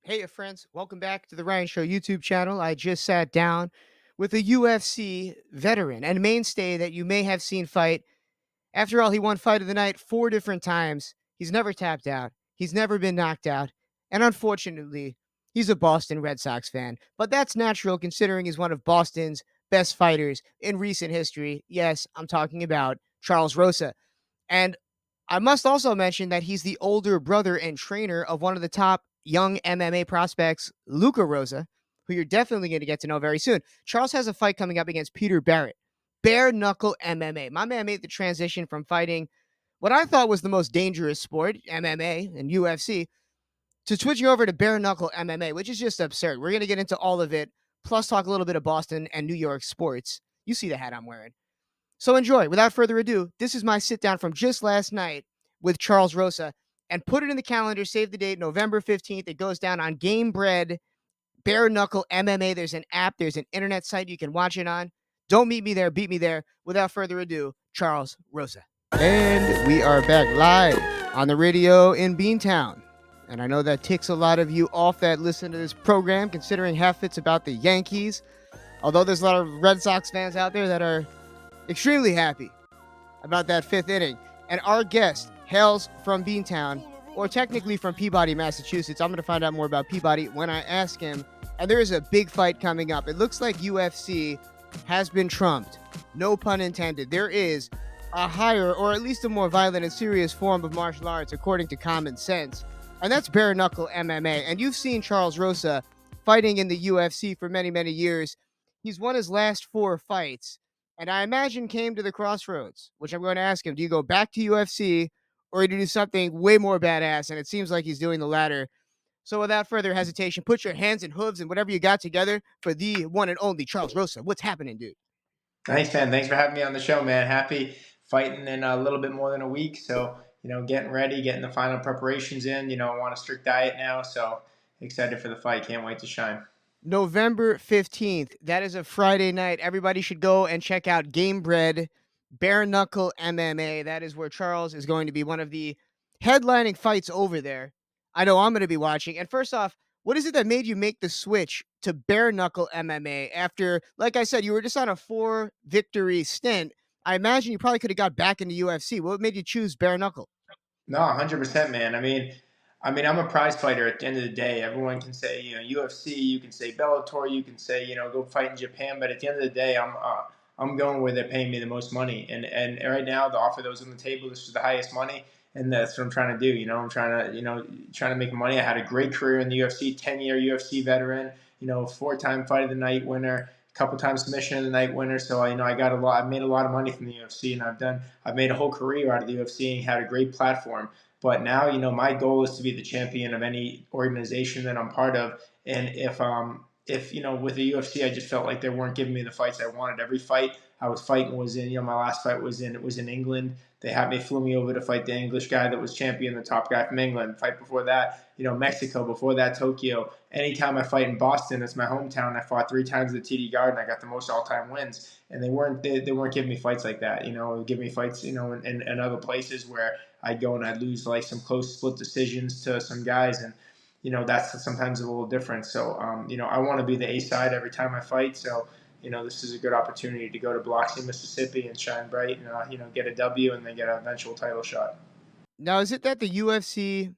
Hey, friends, welcome back to the Ryan Show YouTube channel. I just sat down with a UFC veteran and mainstay that you may have seen fight. After all, he won Fight of the Night 4 different times. He's never tapped out, he's never been knocked out, and unfortunately, he's a Boston Red Sox fan. But that's natural considering he's one of Boston's best fighters in recent history. Yes, I'm talking about Charles Rosa. And I must also mention that he's the older brother and trainer of one of the top young MMA prospects, Luca Rosa, who you're definitely going to get to know very soon. Charles has a fight coming up against Peter Barrett, Bare Knuckle MMA. My man made the transition from fighting what I thought was the most dangerous sport, MMA and UFC, to switching over to Bare Knuckle MMA, which is just absurd. We're going to get into all of it, plus talk a little bit of Boston and New York sports. You see the hat I'm wearing. So enjoy. Without further ado, this is my sit down from just last night with Charles Rosa. And put it in the calendar, save the date, November 15th. It goes down on Game Bread, Bare Knuckle MMA. There's an app, there's an internet site you can watch it on. Don't meet me there, beat me there. Without further ado, Charles Rosa. And we are back live on the radio in Beantown. And I know that ticks a lot of you off that listen to this program, considering half it's about the Yankees. Although there's a lot of Red Sox fans out there that are extremely happy about that fifth inning. And our guest hails from Beantown, or technically from Peabody, Massachusetts. I'm going to find out more about Peabody when I ask him. And there is a big fight coming up. It looks like UFC has been trumped. No pun intended. There is a higher, or at least a more violent and serious form of martial arts, according to common sense. And that's bare knuckle MMA. And you've seen Charles Rosa fighting in the UFC for many, many years. He's won his last 4 fights. And I imagine came to the crossroads, which I'm going to ask him, do you go back to UFC or do you do something way more badass? And it seems like he's doing the latter. So without further hesitation, put your hands and hooves and whatever you got together for the one and only Charles Rosa. What's happening, dude? Thanks, man. Thanks for having me on the show, man. Happy fighting in a little bit more than a week. So, getting ready, getting the final preparations in. I'm on a strict diet now. So, excited for the fight. Can't wait to shine. November 15th. That is a Friday night. Everybody should go and check out Game Bread, Bare Knuckle MMA. That is where Charles is going to be one of the headlining fights over there. I know I'm going to be watching. And first off, what is it that made you make the switch to Bare Knuckle MMA after, like I said, you were just on a 4 victory stint? I imagine you probably could have got back into UFC. What made you choose Bare Knuckle? No, 100%, man. I'm a prize fighter at the end of the day. Everyone can say, UFC, you can say Bellator, you can say, go fight in Japan. But at the end of the day, I'm going where they're paying me the most money. And right now, the offer that was on the table, this is the highest money. And that's what I'm trying to do. I'm trying to make money. I had a great career in the UFC, 10-year UFC veteran, 4-time fight of the night winner, couple times submission of the night winner. So I got a lot. I've made a lot of money from the UFC, and I've made a whole career out of the UFC and had a great platform. But now, my goal is to be the champion of any organization that I'm part of. And if with the UFC, I just felt like they weren't giving me the fights I wanted. Every fight I was fighting was in, my last fight was in England. They flew me over to fight the English guy that was champion, the top guy from England. Fight before that, Mexico. Before that, Tokyo. Anytime I fight in Boston, it's my hometown. I fought 3 times at the TD Garden. I got the most all-time wins, and they weren't giving me fights like that. They would give me fights, in other places where I'd go and I'd lose like some close split decisions to some guys, and that's sometimes a little different. So I want to be the A side every time I fight. So this is a good opportunity to go to Biloxi, Mississippi, and shine bright, and get a W and then get an eventual title shot. Now, is it that the UFC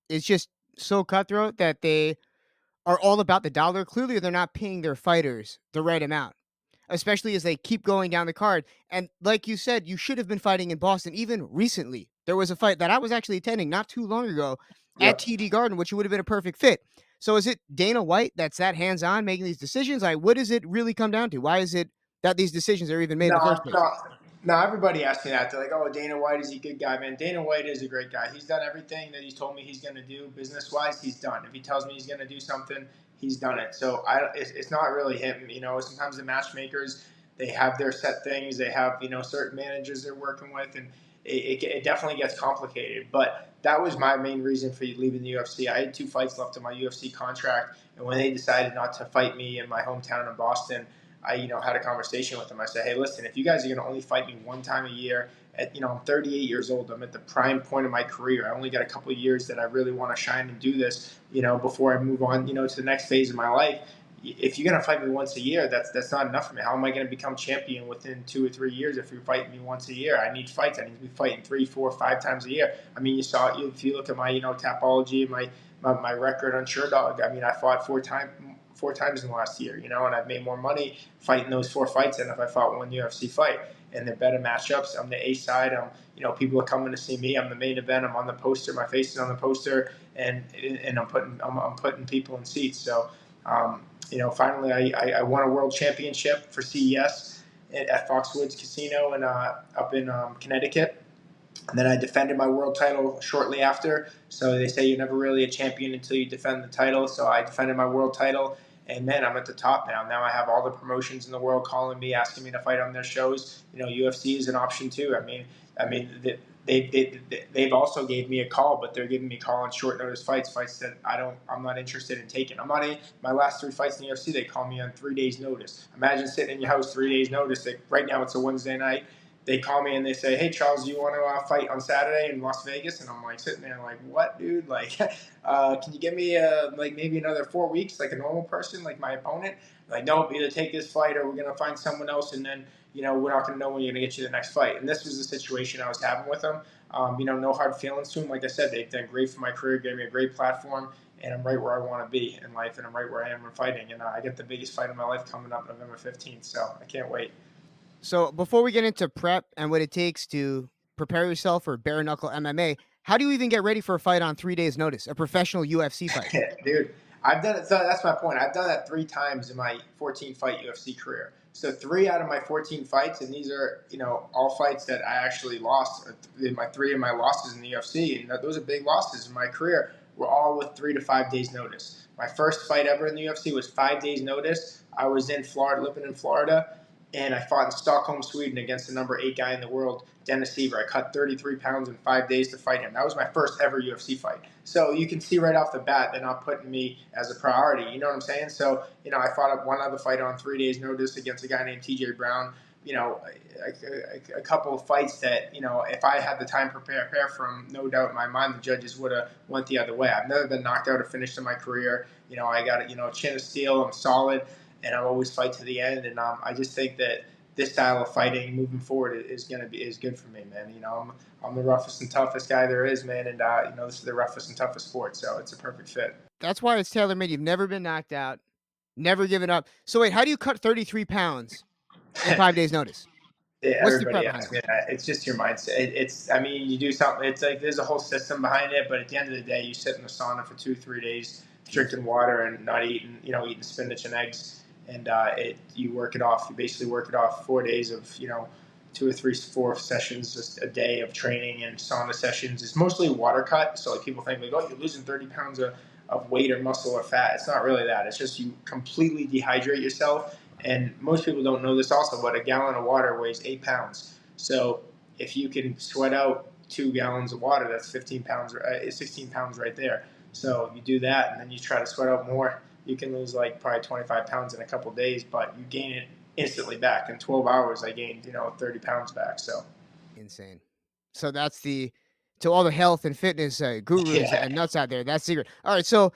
is just so cutthroat that they are all about the dollar? Clearly, they're not paying their fighters the right amount, especially as they keep going down the card. And like you said, you should have been fighting in Boston even recently. There was a fight that I was actually attending not too long ago at Yep. TD Garden, which would have been a perfect fit. So is it Dana White that's that hands on making these decisions? Like, what does it really come down to? Why is it that these decisions are even made in the No, first place? no, no. Everybody asks me that. They're like, "Oh, Dana White is he a good guy, man?" Dana White is a great guy. He's done everything that he's told me he's going to do business wise. He's done. If he tells me he's going to do something, he's done it. So it's not really him. Sometimes the matchmakers they have their set things. They have certain managers they're working with, and it definitely gets complicated. But that was my main reason for leaving the UFC. I had 2 fights left in my UFC contract, and when they decided not to fight me in my hometown in Boston, I had a conversation with them. I said, hey, listen, if you guys are going to only fight me 1 time a year, I'm 38 years old. I'm at the prime point of my career. I only got a couple of years that I really want to shine and do this, before I move on, to the next phase of my life. If you're gonna fight me once a year, that's not enough for me. How am I gonna become champion within 2 or 3 years if you're fighting me once a year? I need fights. I need to be fighting 3, 4, 5 times a year. I mean, if you look at my Tapology, my record on SureDog. I mean, I fought four times in the last year, and I've made more money fighting those 4 fights than if I fought one UFC fight. And they're better matchups. I'm the A side. People are coming to see me. I'm the main event. I'm on the poster. My face is on the poster, and I'm putting people in seats. So, finally, I won a world championship for CES at Foxwoods Casino and up in Connecticut. And then I defended my world title shortly after. So they say you're never really a champion until you defend the title. So I defended my world title, and man, I'm at the top now. Now I have all the promotions in the world calling me, asking me to fight on their shows. UFC is an option too. They've also gave me a call, but they're giving me a call on short notice fights that I'm not interested in taking. I'm not in my last 3 fights in the UFC. They call me on 3 days notice. Imagine sitting in your house 3 days notice. Right now it's a Wednesday night. They call me and they say, "Hey Charles, do you want to fight on Saturday in Las Vegas?" And I'm like sitting there like, "What, dude? Like, can you give me like maybe another 4 weeks, like a normal person, like my opponent?" Like, nope, either take this fight or we're gonna find someone else, and then we're not gonna know when you're gonna get you the next fight. And this was the situation I was having with them. No hard feelings to them. Like I said, they've done great for my career, gave me a great platform, and I'm right where I want to be in life, and I'm right where I am in fighting. And I get the biggest fight of my life coming up November 15th, so I can't wait. So before we get into prep and what it takes to prepare yourself for bare knuckle MMA, how do you even get ready for a fight on 3 days' notice? A professional UFC fight. Dude, I've done it. So that's my point. I've done that 3 times in my 14 fight UFC career. So 3 out of my 14 fights, and these are all fights that I actually lost. My 3 of my losses in the UFC, and those are big losses in my career. Were all with 3 to 5 days notice. My first fight ever in the UFC was 5 days notice. I was in Florida, living in Florida, and I fought in Stockholm, Sweden, against the number 8 guy in the world, Dennis Seaver. I cut 33 pounds in 5 days to fight him. That was my first ever UFC fight. So you can see right off the bat they're not putting me as a priority. You know what I'm saying? So I fought up one other fight on 3 days notice against a guy named TJ Brown. A couple of fights that if I had the time to prepare from, no doubt in my mind the judges would have went the other way. I've never been knocked out or finished in my career. I got a chin of steel. I'm solid, and I always fight to the end. And I just think that this style of fighting moving forward is good for me, man. I'm the roughest and toughest guy there is, man, and this is the roughest and toughest sport, so it's a perfect fit. That's why it's tailor made. You've never been knocked out, never given up. So wait, how do you cut 33 pounds in 5 days' notice? Yeah, What's the prep everybody behind asks that? me that. It's just your mindset. I mean, you do something. It's like there's a whole system behind it, but at the end of the day, you sit in the sauna for 2, 3 days, Jeez. drinking water and not eating spinach and eggs, and you work it off. You basically work it off 4 days of 2 or 3, 4 sessions just a day of training and sauna sessions. It's mostly water cut, so like people think like, oh, you're losing 30 pounds of weight or muscle or fat. It's not really that. It's just you completely dehydrate yourself, and most people don't know this also, but a gallon of water weighs 8 pounds. So if you can sweat out 2 gallons of water, that's 15 pounds, 16 pounds right there. So you do that, and then you try to sweat out more. You can lose like probably 25 pounds in a couple of days, but you gain it instantly back. In 12 hours, I gained 30 pounds back. So Insane. So that's to all the health and fitness gurus yeah. and nuts out there. That's secret. All right, so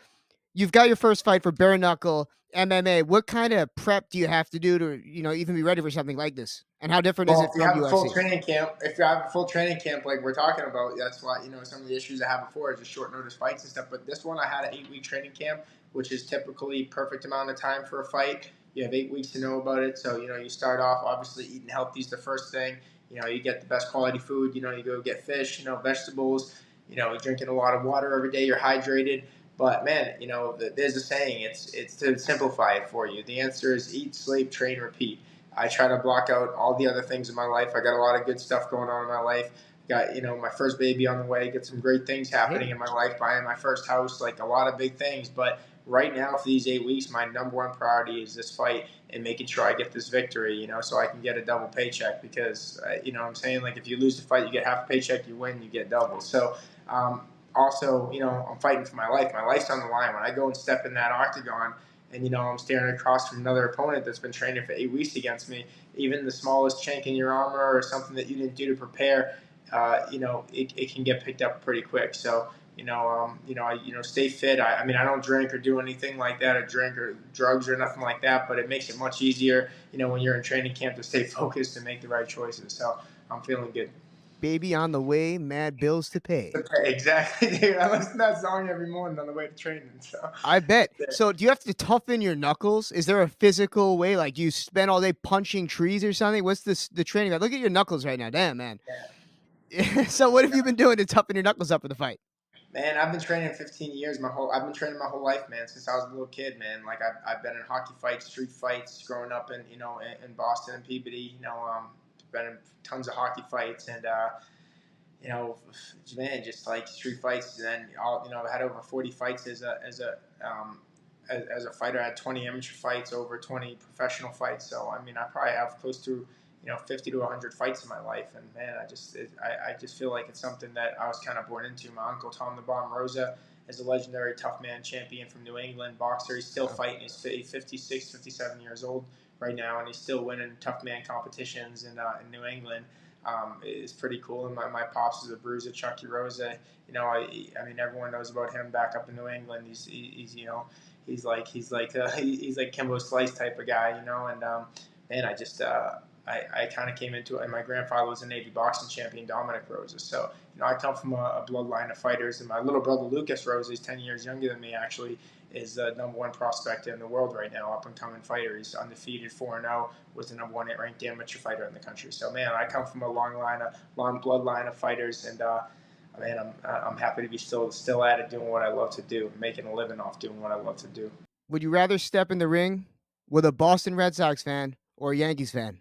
you've got your first fight for bare knuckle MMA. What kind of prep do you have to do to even be ready for something like this? And how different is Well, it from UFC? if you have a full training camp like we're talking about, that's why some of the issues I had before is just short notice fights and stuff. But this one, I had an 8 week training camp, which is typically perfect amount of time for a fight. You have 8 weeks to know about it, so you start off obviously eating healthy is the first thing. You get the best quality food. You go get fish, vegetables. You're drinking a lot of water every day. You're hydrated. But man, there's a saying. It's to simplify it for you. The answer is eat, sleep, train, repeat. I try to block out all the other things in my life. I got a lot of good stuff going on in my life. Got my first baby on the way. Get some great things happening Hey, in my life. Buying my first house, like a lot of big things. But right now, for these 8 weeks, my number one priority is this fight and making sure I get this victory. So I can get a double paycheck because what I'm saying, like if you lose the fight, you get half a paycheck. You win, you get double. So also, I'm fighting for my life. My life's on the line when I go and step in that octagon. and I'm staring across from another opponent that's been training for 8 weeks against me. Even the smallest chink in your armor or something that you didn't do to prepare, it can get picked up pretty quick. So stay fit. I mean, I don't drink or do anything like that, or drink or drugs or nothing like that. But it makes it much easier, when you're in training camp, to stay focused and make the right choices. So I'm feeling good. Baby on the way, mad bills to pay. Exactly, dude. I listen to that song every morning on the way to training. So I bet. So, do you have to toughen your knuckles? Is there a physical way? Like, do you spend all day punching trees or something? What's the training like? Look at your knuckles right now. Damn, man. yeah, So, what have you been doing to toughen your knuckles up for the fight? man, I've been training 15 years. I've been training my whole life, man, since I was a little kid, man. Like I've been in hockey fights, street fights, growing up in Boston and Peabody. Been in tons of hockey fights, and you know, man, just like street fights. And then I had over 40 fights as a fighter. I had 20 amateur fights, over 20 professional fights. So I mean, I probably have close to 50 to 100 fights in my life. And man, I just feel like it's something that I was kind of born into. My uncle Tom the Bomb Rosa is a legendary tough man champion from New England boxer. He's still Wow. fighting. He's 56, 57 years old right now, and he's still winning tough man competitions in New England. Is pretty cool. And my pops is a bruiser, Chucky Rosa. I mean, everyone knows about him back up in New England. He's like Kimbo Slice type of guy, and man, I kind of came into it. And my grandfather was a Navy boxing champion, Dominic Rosa. So I come from a bloodline of fighters, and my little brother Lucas Rosa is 10 years younger than me. Actually, is the number one prospect in the world right now, up and coming fighter. He's undefeated, 4-0, was the number one ranked amateur fighter in the country. So man, I come from a long bloodline of fighters, and man, I'm happy to be still at it, doing what I love to do, making a living off doing what I love to do. Would you rather step in the ring with a Boston Red Sox fan or a Yankees fan?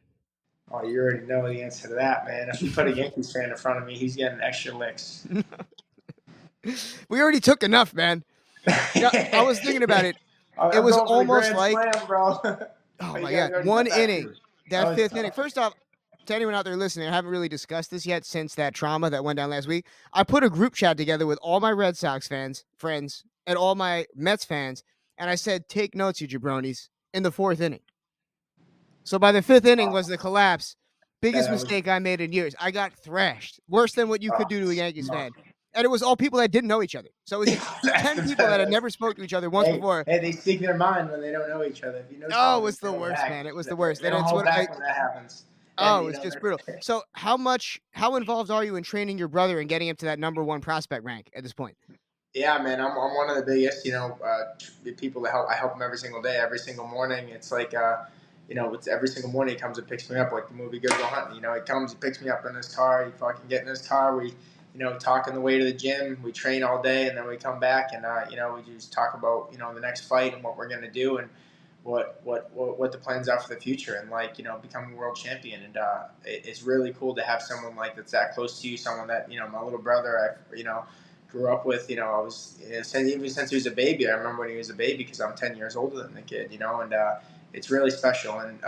Oh, you already know the answer to that, man. If you put a Yankees fan in front of me, he's getting extra licks. We already took enough, man. I was thinking about it. It I'm was going for the almost grand like, slam, bro. oh Oh, you my guys god, already one said that too. inning. That That was fifth inning. tough. First off, to anyone out there listening, I haven't really discussed this yet since that trauma that went down last week. I put a group chat together with all my Red Sox fans, friends, and all my Mets fans, and I said, "Take notes, you jabronis." In the fourth inning. So by the fifth inning was the collapse. Yeah, Biggest that was. mistake I made in years. I got thrashed, worse than what you Oh, could do to a Yankees no. fan, and it was all people that didn't know each other. So it was just That's 10 the people that best. had never spoke to each other once Hey, before. hey, they speak their mind when they don't know each other. If you know Oh, someone, it's they the don't worst, back. man. It was They the worst. they And don't it's hold what I back when that happens. And oh, it's just brutal. they're So how involved are you in training your brother and getting him to that number one prospect rank at this point? yeah, man, I'm one of the biggest, people that I help him every single day, every single morning. It's like, it's every single morning he comes and picks me up, like the movie Good Will Hunting. He comes, he picks me up in his car, he fucking get in his car, we, talk on the way to the gym, we train all day, and then we come back and, we just talk about, the next fight and what we're gonna do and what the plans are for the future and like, becoming a world champion. And it's really cool to have someone like that's that close to you, someone that, my little brother, grew up with. I was even since he was a baby. I remember when he was a baby because I'm 10 years older than the kid. And it's really special. And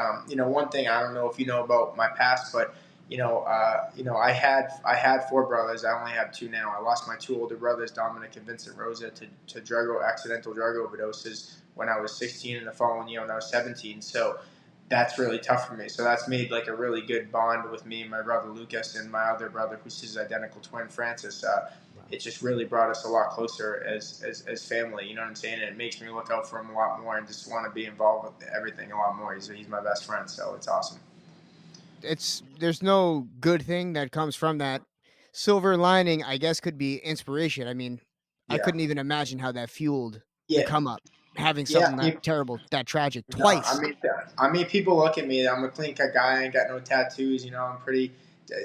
one thing I don't know if you know about my past, but I had four brothers. I only have two now. I lost my two older brothers, Dominic and Vincent Rosa, to accidental drug overdoses when I was 16, and the following year when I was 17. So that's really tough for me. So that's made like a really good bond with me and my brother Lucas and my other brother, who's his identical twin, Francis. Wow. It just really brought us a lot closer as family. You know what I'm saying? And it makes me look out for him a lot more and just want to be involved with everything a lot more. He's my best friend, so it's awesome. There's no good thing that comes from that. Silver lining, I guess, could be inspiration. I mean, I Yeah, couldn't even imagine how that fueled the yeah, come up, having yeah. something that terrible, that tragic No, twice. I mean, people look at me. I'm a clean cut guy. I ain't got no tattoos. I'm pretty,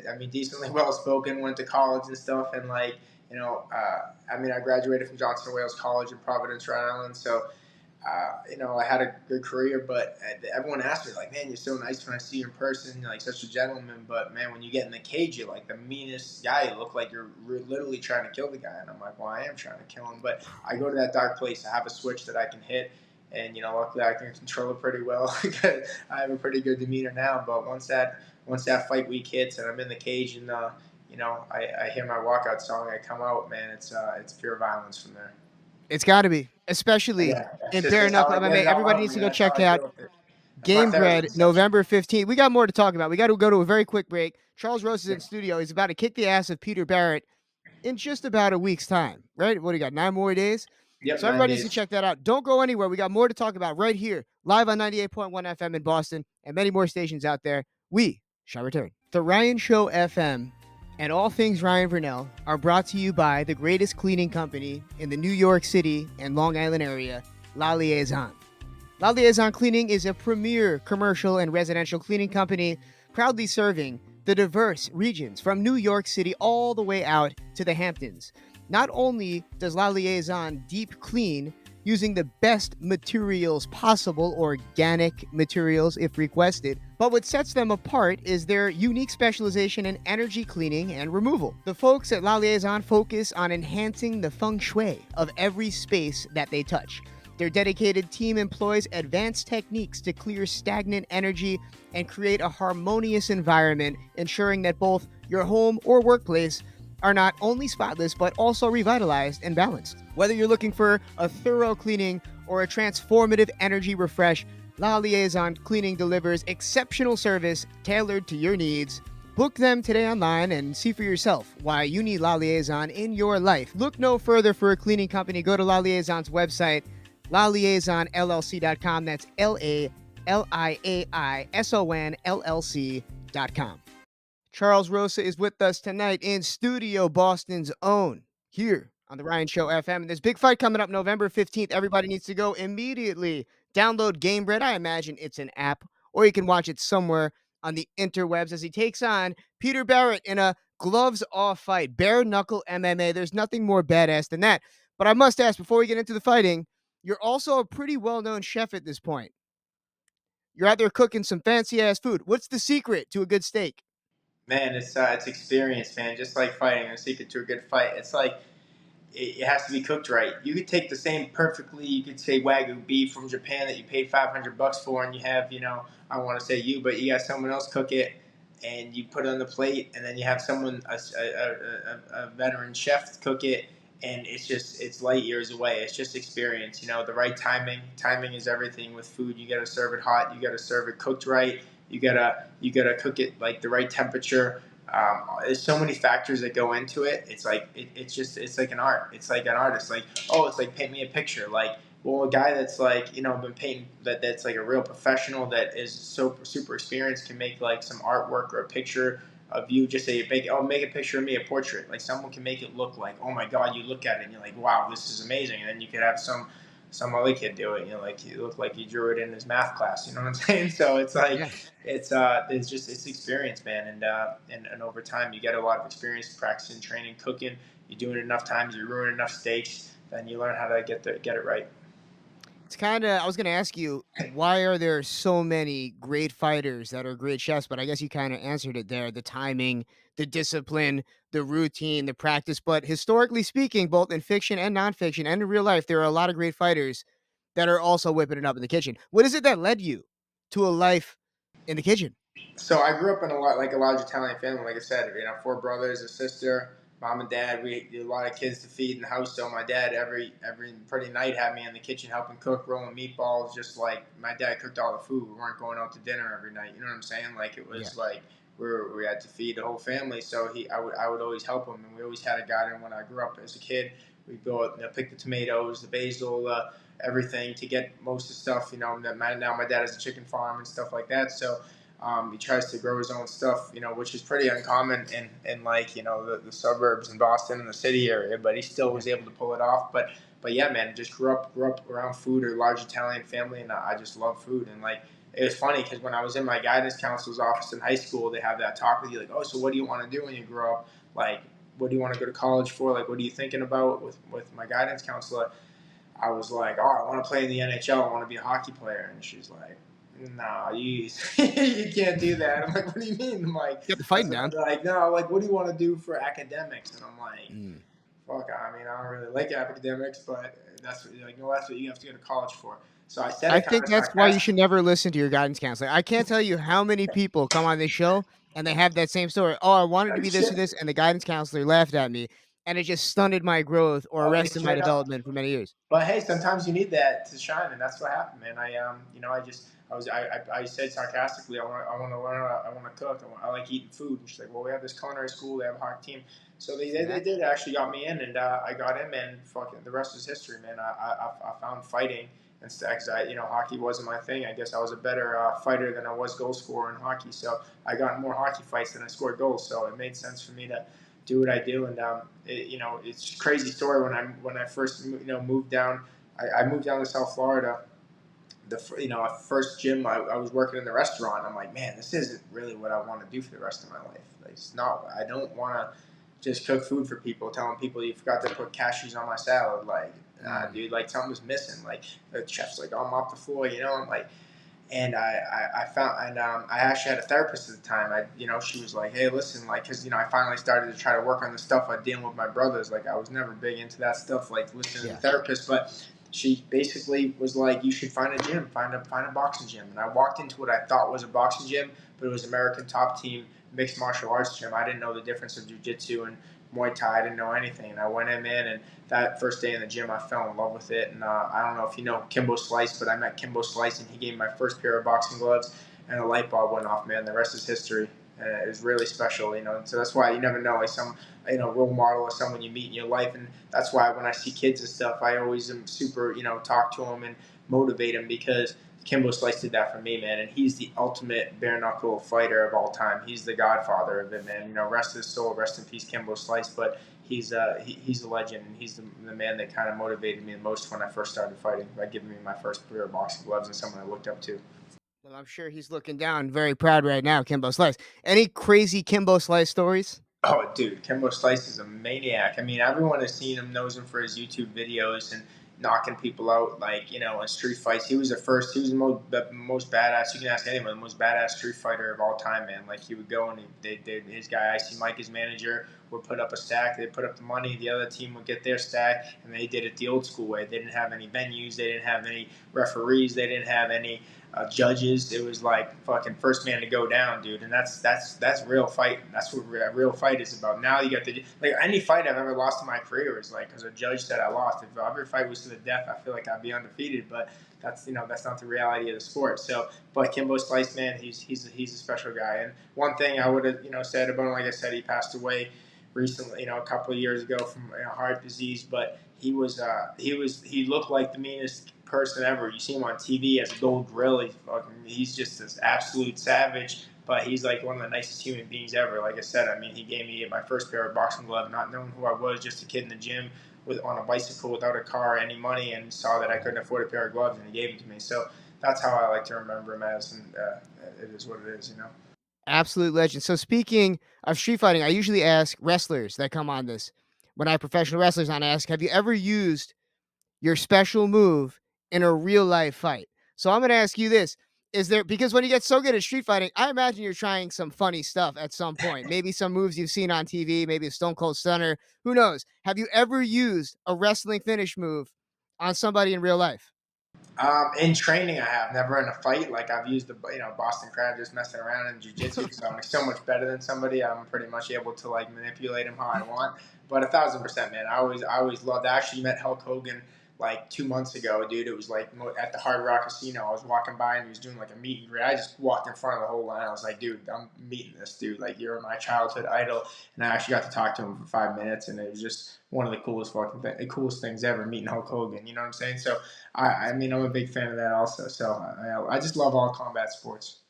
I mean, decently well spoken. Went to college and stuff, and like, I mean, I graduated from Johnson Wales College in Providence, Rhode Island. So I had a good career, but everyone asked me, like, man, you're so nice when I see you in person. You're like such a gentleman. But man, when you get in the cage, you're like the meanest guy. You look like you're literally trying to kill the guy. And I'm like, well, I am trying to kill him. But I go to that dark place. I have a switch that I can hit. And luckily I can control it pretty well because I have a pretty good demeanor now. But once that fight week hits and I'm in the cage and I hear my walkout song, I come out, man. It's pure violence from there. It's got to be, especially Yeah, that's in just Bare that's how Knuckle I get MMA. it all Everybody out, needs to man. go That's how check I out deal with it. That's my Game therapy Bread, session. November 15th. We got more to talk about. We got to go to a very quick break. Charles Rosa is Yeah. in studio. He's about to kick the ass of Peter Barrett in just about a week's time, right? What do you got? 9 more days? Yep, So nine everybody needs to days. check that out. Don't go anywhere. We got more to talk about right here, live on 98.1 FM in Boston and many more stations out there. We shall return. The Ryan Show FM and all things Ryan Vernell are brought to you by the greatest cleaning company in the New York City and Long Island area, La Liaison. La Liaison Cleaning is a premier commercial and residential cleaning company proudly serving the diverse regions from New York City all the way out to the Hamptons. Not only does La Liaison deep clean using the best materials possible, organic materials if requested, but what sets them apart is their unique specialization in energy cleaning and removal. The folks at La Liaison focus on enhancing the feng shui of every space that they touch. Their dedicated team employs advanced techniques to clear stagnant energy and create a harmonious environment, ensuring that both your home or workplace are not only spotless but also revitalized and balanced. Whether you're looking for a thorough cleaning or a transformative energy refresh, La Liaison Cleaning delivers exceptional service tailored to your needs. Book them today online and see for yourself why you need La Liaison in your life. Look no further for a cleaning company. Go to La Liaison's website, laliaisonllc.com. That's LALIAISONLLC.com. Charles Rosa is with us tonight in studio, Boston's own, here on the Ryan Show FM. And there's a big fight coming up November 15th. Everybody needs to go immediately. Download Game Bread. I imagine it's an app, or you can watch it somewhere on the interwebs as he takes on Peter Barrett in a gloves off fight. Bare Knuckle MMA. There's nothing more badass than that. But I must ask, before we get into the fighting, you're also a pretty well known chef at this point. You're out there cooking some fancy ass food. What's the secret to a good steak? Man, it's experience, man. Just like fighting, the secret to a good fight. It's like it has to be cooked right. You could take the same perfectly. You could say Wagyu beef from Japan that you paid $500 for, and you have, I don't want to say you, but you got someone else cook it, and you put it on the plate, and then you have someone a veteran chef cook it, and it's light years away. It's just experience. The right timing. Timing is everything with food. You got to serve it hot. You got to serve it cooked right. You gotta cook it like the right temperature. There's so many factors that go into it. It's like it's like an art. It's like an artist. Like, oh, it's like paint me a picture. Like, well, a guy that's like been painting that's like a real professional that is so super experienced can make like some artwork or a picture of you. Just say make a picture of me, a portrait. Like someone can make it look like, oh my god, you look at it and you're like, wow, this is amazing. And then you could have some other kid do it. Like you look like you drew it in his math class. You know what I'm saying? So it's like Yeah. it's experience, man, and over time you get a lot of experience practicing, training, cooking. You do it enough times, you ruin enough steaks, then you learn how to get it right. It's kind of, I was going to ask you, why are there so many great fighters that are great chefs? But I guess you kind of answered it there, the timing, the discipline, the routine, the practice. But historically speaking, both in fiction and nonfiction and in real life, there are a lot of great fighters that are also whipping it up in the kitchen. What is it that led you to a life in the kitchen? So I grew up in a large Italian family. Like I said, four brothers, a sister, mom and dad. We had a lot of kids to feed in the house. So my dad every pretty night had me in the kitchen helping cook, rolling meatballs. Just like my dad cooked all the food. We weren't going out to dinner every night. You know what I'm saying? Like it Yeah. was like we had to feed the whole family. So I would always help him, and we always had a garden when I grew up as a kid. We'd go out and pick the tomatoes, the basil, everything to get most of the stuff. Now my dad has a chicken farm and stuff like that. So he tries to grow his own stuff, which is pretty uncommon in like the suburbs in Boston and the city area. But he still Yeah. was able to pull it off. But yeah, man, just grew up around food, or a large Italian family, and I just love food. And like it was funny because when I was in my guidance counselor's office in high school, they have that talk with you like, oh, so what do you want to do when you grow up? Like, what do you want to go to college for? Like, what are you thinking about with my guidance counselor? I was like, oh, I want to play in the NHL. I want to be a hockey player. And she's like, no, you you can't do that. I'm like, what do you mean? I'm like, Get the that's fighting what down. they're like. No, like, what do you want to do for academics? And I'm like, Mm. fuck. I mean, I don't really like academics, but that's what like, no, that's what you have to go to college for. So I said I it kind think of that's why you sarcastic. should never listen to your guidance counselor. I can't tell you how many people come on this show and they have that same story. Oh, I wanted to be this or Shit. this, and the guidance counselor laughed at me. and it just stunted my growth or I mean, arrested my straight up. development for many years. But hey, sometimes you need that to shine, and that's what happened, man. I said sarcastically, I want to learn, I want to cook, I like eating food. And she's like, well, we have this culinary school, they have a hockey team, so See they that? did actually got me in, and I got in, and fucking the rest is history, man. I found fighting instead, because hockey wasn't my thing. I guess I was a better fighter than I was goal scorer in hockey, so I got more hockey fights than I scored goals. So it made sense for me to do what I do. And it's a crazy story. When I first moved down, I moved down to South Florida. At first gym, I was working in the restaurant. I'm like, man, this isn't really what I want to do for the rest of my life. Like, it's not. I don't want to just cook food for people, telling people you forgot to put cashews on my salad. Like, dude, like something's missing. Like the chef's like, oh, mop the floor. I'm like, and I found, and I actually had a therapist at the time. She was like, hey, listen, like, because I finally started to try to work on the stuff I dealing with my brothers. Like, I was never big into that stuff, like listening to the Yeah. therapist, but she basically was like, you should find a gym, find a boxing gym. And I walked into what I thought was a boxing gym, but it was American Top Team mixed martial arts gym. I didn't know the difference of jiu-jitsu and Muay Thai. I didn't know anything, and I went in, man, and that first day in the gym, I fell in love with it. And I don't know if you know Kimbo Slice, but I met Kimbo Slice, and he gave me my first pair of boxing gloves, and a light bulb went off, man. The rest is history. And it was really special, So that's why you never know, like some, role model or someone you meet in your life, and that's why when I see kids and stuff, I always am super, talk to them and motivate them because Kimbo Slice did that for me, man, and he's the ultimate bare knuckle fighter of all time. He's the godfather of it, man. Rest his soul, rest in peace, Kimbo Slice. But he's a legend, and he's the man that kind of motivated me the most when I first started fighting by giving me my first pair of boxing gloves and someone I looked up to. Well, I'm sure he's looking down, very proud right now, Kimbo Slice. Any crazy Kimbo Slice stories? Oh, dude, Kimbo Slice is a maniac. I mean, everyone has seen him, knows him for his YouTube videos and knocking people out, like in street fights. He was the first. He was the most badass. You can ask anyone, the most badass street fighter of all time, man. Like he would go and his guy, Icy Mike, his manager, would put up a stack. They'd put up the money. The other team would get their stack, and they did it the old school way. They didn't have any venues. They didn't have any referees. They didn't have any judges. It was like fucking first man to go down, dude. And that's real fight. That's what a real fight is about. Now you got like any fight I've ever lost in my career is like because a judge said I lost. If every fight was to the death, I feel like I'd be undefeated. But that's not the reality of the sport. So, but Kimbo Slice, man, he's a special guy. And one thing I would have said about him, like I said, he passed away recently, a couple of years ago from heart disease. But he looked like the meanest person ever. You see him on TV as a gold grill. He's just this absolute savage. But he's like one of the nicest human beings ever. Like I said, I mean, he gave me my first pair of boxing gloves, not knowing who I was, just a kid in the gym on a bicycle without a car, or any money, and saw that I couldn't afford a pair of gloves, and he gave it to me. So that's how I like to remember him as, and it is what it is. Absolute legend. So speaking of street fighting, I usually ask wrestlers that come on this. When I have professional wrestlers on, I ask, have you ever used your special move in a real life fight? So I'm going to ask you this. Is there, because when you get so good at street fighting, I imagine you're trying some funny stuff at some point. Maybe some moves you've seen on TV, maybe a Stone Cold Stunner. Who knows? Have you ever used a wrestling finish move on somebody in real life? In training, I have never in a fight. Like I've used the Boston Crab just messing around in jiu-jitsu because I'm like so much better than somebody. I'm pretty much able to like manipulate him how I want. But 1,000%, man. I always loved. I actually met Hulk Hogan like 2 months ago, dude. It was like at the Hard Rock Casino. I was walking by and he was doing like a meet and greet. I just walked in front of the whole line. I was like, dude, I'm meeting this dude. Like you're my childhood idol. And I actually got to talk to him for 5 minutes, and it was just one of the coolest things ever meeting Hulk Hogan. You know what I'm saying? So I mean, I'm a big fan of that also. So I just love all combat sports.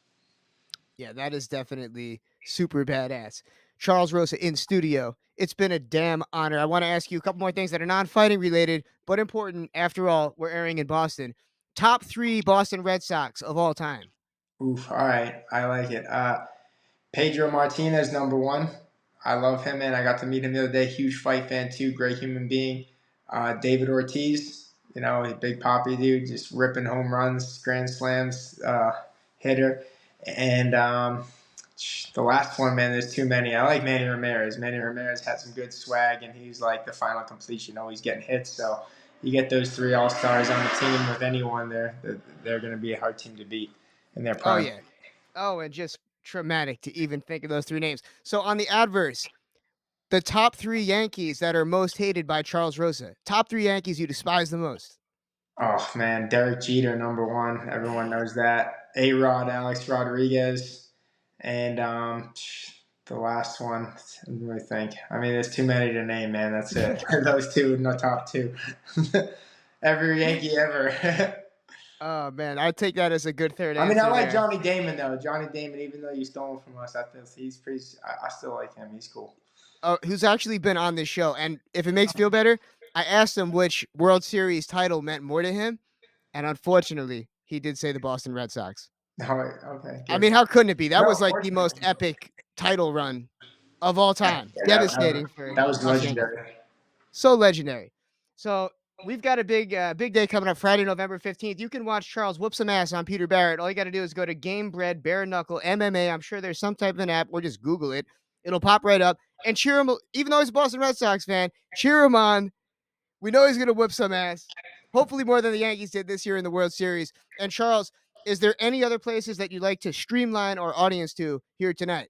Yeah, that is definitely super badass. Charles Rosa in studio. It's been a damn honor. I want to ask you a couple more things that are non fighting related, but important. After all, we're airing in Boston. Top three Boston Red Sox of all time. Oof. All right. I like it. Pedro Martinez, number one. I love him, man. I got to meet him the other day. Huge fight fan, too. Great human being. David Ortiz, a big poppy dude, just ripping home runs, grand slams, hitter. And the last one, man, there's too many. I like Manny Ramirez. Manny Ramirez had some good swag, and he's like the final completion. He's getting hits. So you get those three all stars on the team with anyone, they're going to be a hard team to beat in their Oh, prime. yeah. Oh, and just traumatic to even think of those three names. So on the adverse, the top 3 Yankees that are most hated by Charles Rosa. Top 3 Yankees you despise the most. Oh man, Derek Jeter, number one. Everyone knows that. A Rod, Alex Rodriguez, and the last one. Let me think. I mean, there's too many to name, man. That's it. Those two in the top two. Every Yankee ever. Oh, man, I'd take that as a good 3rd I mean, I answer like there. Johnny Damon though. Johnny Damon, even though you stole him from us, I think he's pretty. I still like him. He's cool. Who's actually been on this show, and if it makes you feel better, I asked him which World Series title meant more to him, and unfortunately, he did say the Boston Red Sox. Oh, okay, I good. mean, how couldn't it be? That No, was, like, the most fortunately. epic title run of all time. Yeah, Devastating for that was us Yankees. legendary. So legendary. So we've got a big day coming up Friday, November 15th. You can watch Charles whoop some ass on Peter Barrett. All you got to do is go to Gamebred Bare Knuckle MMA. I'm sure there's some type of an app, or just Google it. It'll pop right up and cheer him. Even though he's a Boston Red Sox fan, cheer him on. We know he's going to whip some ass. Hopefully more than the Yankees did this year in the World Series. And Charles, is there any other places that you'd like to streamline our audience to here tonight?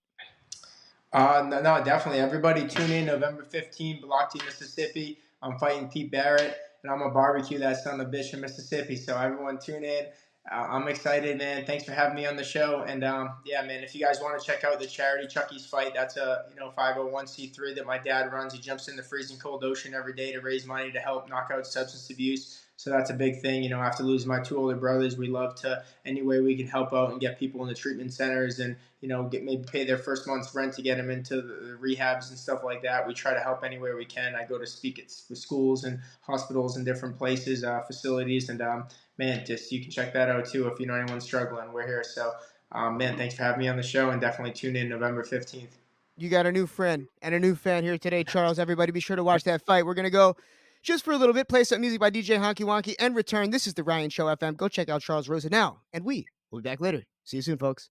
No, no, definitely. Everybody tune in November 15th, Biloxi, Mississippi. I'm fighting Pete Barrett, and I'm going to barbecue that son of a bitch in Mississippi. So everyone tune in. I'm excited, man. Thanks for having me on the show. And yeah, man, if you guys want to check out the charity Chucky's Fight, that's a 501c3 that my dad runs. He jumps in the freezing cold ocean every day to raise money to help knock out substance abuse. So that's a big thing. After losing my 2 older brothers, we love to any way we can help out and get people in the treatment centers and get maybe pay their first month's rent to get them into the rehabs and stuff like that. We try to help any way we can. I go to speak at schools and hospitals and different places, facilities, and man, just you can check that out too if you know anyone's struggling. We're here. So, man, thanks for having me on the show, and definitely tune in November 15th. You got a new friend and a new fan here today, Charles. Everybody be sure to watch that fight. We're going to go just for a little bit, play some music by DJ Honky Wonky, and return. This is the Ryan Show FM. Go check out Charles Rosa now, and we will be back later. See you soon, folks.